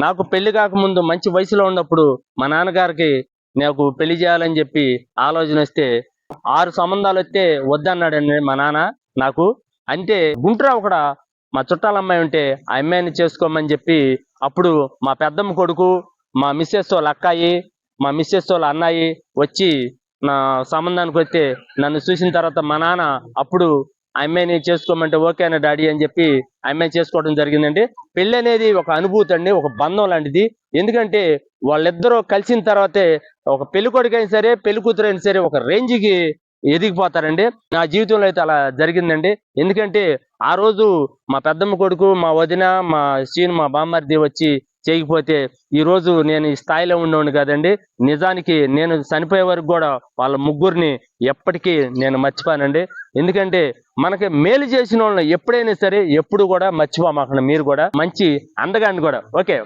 నాకు పెళ్లి కాకముందు మంచి వయసులో ఉన్నప్పుడు మా నాన్నగారికి నాకు పెళ్లి చేయాలని చెప్పి ఆలోచన వస్తే 6 సంబంధాలు వస్తే వద్దన్నాడండి మా నాన్న నాకు. అంటే గుంటూరావు కూడా మా చుట్టాల అమ్మాయి ఉంటే ఆ అమ్మాయిని చేసుకోమని చెప్పి అప్పుడు మా పెద్దమ్మ కొడుకు, మా మిస్సెస్ వాళ్ళ అక్కాయి, మా మిస్సెస్ వాళ్ళ అన్నాయి వచ్చి నా సంబంధానికి వస్తే నన్ను చూసిన తర్వాత మా నాన్న అప్పుడు ఆ అమ్మాయిని చేసుకోమంటే ఓకేనా డాడీ అని చెప్పి ఆ అమ్మాయిని చేసుకోవడం జరిగిందండి. పెళ్లి అనేది ఒక అనుభూతి అండి, ఒక బంధం లాంటిది. ఎందుకంటే వాళ్ళిద్దరూ కలిసిన తర్వాతే ఒక పెళ్లి కొడుకైనా సరే పెళ్లి కూతురైనా సరే ఒక రేంజ్కి ఎదిగిపోతారండి. నా జీవితంలో అయితే అలా జరిగిందండి. ఎందుకంటే ఆ రోజు మా పెద్దమ్మ కొడుకు, మా వదిన, మా సీను, మా బామ్మర్ది వచ్చి చేయకపోతే ఈ రోజు నేను ఈ స్థాయిలో ఉండేవాడిని కదండి. నిజానికి నేను చనిపోయే వరకు కూడా వాళ్ళ ముగ్గురిని ఎప్పటికీ నేను మర్చిపోనండి. ఎందుకంటే మనకి మేలు చేసిన వాళ్ళని ఎప్పుడైనా సరే ఎప్పుడు కూడా మర్చిపోమాకండి. మీరు కూడా మంచి అందగాన్ని కూడా. ఓకే.